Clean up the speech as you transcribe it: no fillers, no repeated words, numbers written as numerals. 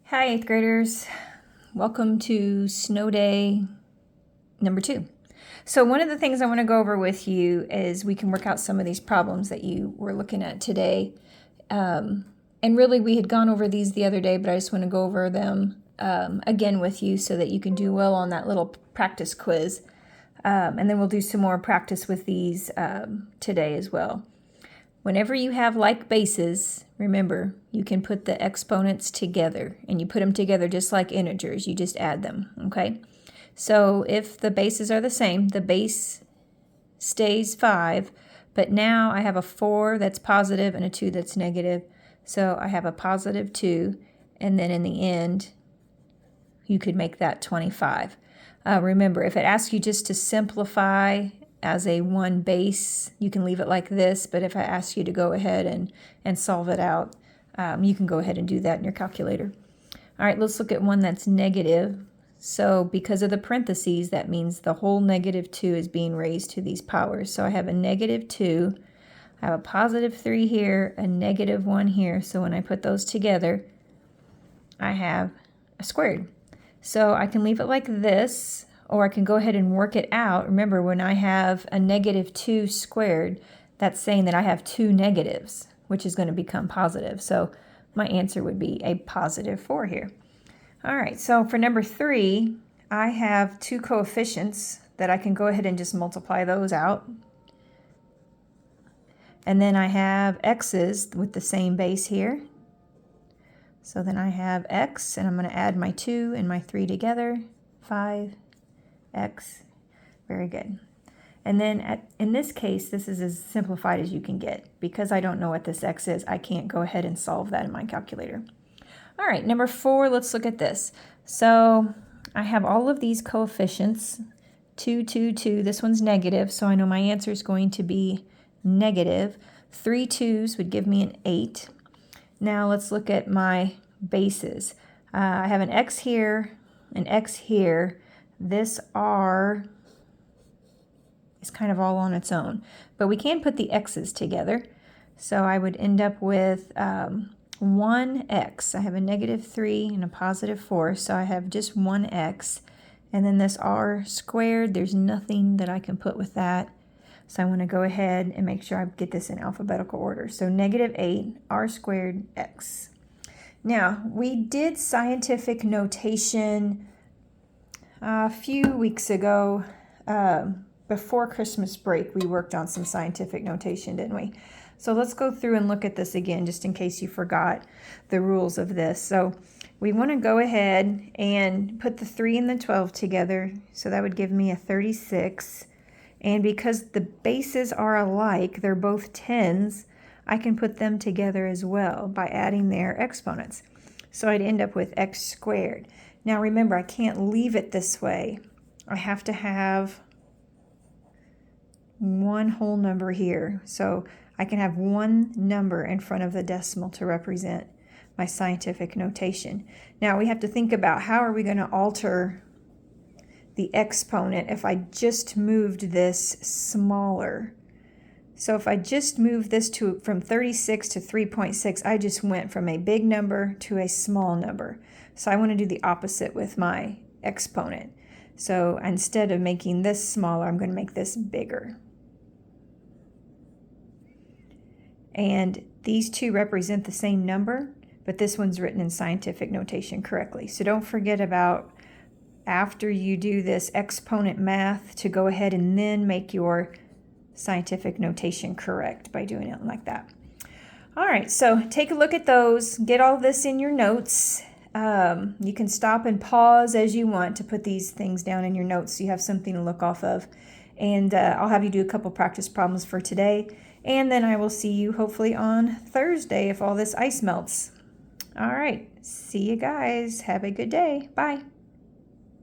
Hi, 8th graders. Welcome to snow day number 2. So one of the things I want to go over with you is we can work out some of these problems that you were looking at today. And really we had gone over these the other day, but I just want to go over them again with you so that you can do well on that little practice quiz. And then we'll do some more practice with these today as well. Whenever you have like bases, remember, you can put the exponents together, and you put them together just like integers. You just add them, okay? So if the bases are the same, the base stays 5, but now I have a 4 that's positive and a 2 that's negative. So I have a positive 2, and then in the end, you could make that 25. Remember, if it asks you just to simplify as a one base, you can leave it like this, but if I ask you to go ahead and solve it out, you can go ahead and do that in your calculator. All right, let's look at one that's negative. So because of the parentheses, that means the whole negative 2 is being raised to these powers. So I have a negative 2, I have a positive 3 here, a negative 1 here. So when I put those together, I have a squared. So I can leave it like this, or I can go ahead and work it out. Remember, when I have a negative 2 squared, that's saying that I have 2 negatives, which is going to become positive. So my answer would be a positive 4 here. All right, so for number 3, I have 2 coefficients that I can go ahead and just multiply those out. And then I have x's with the same base here. So then I have x, and I'm going to add my 2 and my 3 together, 5x. Very good. And then in this case, this is as simplified as you can get. Because I don't know what this x is, I can't go ahead and solve that in my calculator. All right, number 4, let's look at this. So I have all of these coefficients, 2, 2, 2. This one's negative, so I know my answer is going to be negative. 3 2's would give me an 8. Now let's look at my bases. I have an x here, an x here. This r is kind of all on its own, but we can put the x's together. So I would end up with 1x. I have a negative 3 and a positive 4, so I have just 1x. And then this r squared, there's nothing that I can put with that. So I want to go ahead and make sure I get this in alphabetical order. So negative 8, r squared, x. Now, we did scientific notation a few weeks ago. Before Christmas break, we worked on some scientific notation, didn't we? So let's go through and look at this again, just in case you forgot the rules of this. So we want to go ahead and put the 3 and the 12 together. So that would give me a 36. And because the bases are alike, they're both 10s, I can put them together as well by adding their exponents. So I'd end up with x squared. Now remember, I can't leave it this way. I have to have one whole number here. So I can have one number in front of the decimal to represent my scientific notation. Now we have to think about how are we going to alter the exponent if I just moved this smaller. So if I just moved this from 36 to 3.6, I just went from a big number to a small number. So I want to do the opposite with my exponent. So instead of making this smaller, I'm going to make this bigger. And these two represent the same number, but this one's written in scientific notation correctly. So don't forget about, after you do this exponent math, to go ahead and then make your scientific notation correct by doing it like that. All right, so take a look at those. Get all this in your notes. You can stop and pause as you want to put these things down in your notes so you have something to look off of. And I'll have you do a couple practice problems for today. And then I will see you hopefully on Thursday if all this ice melts. All right, see you guys. Have a good day. Bye.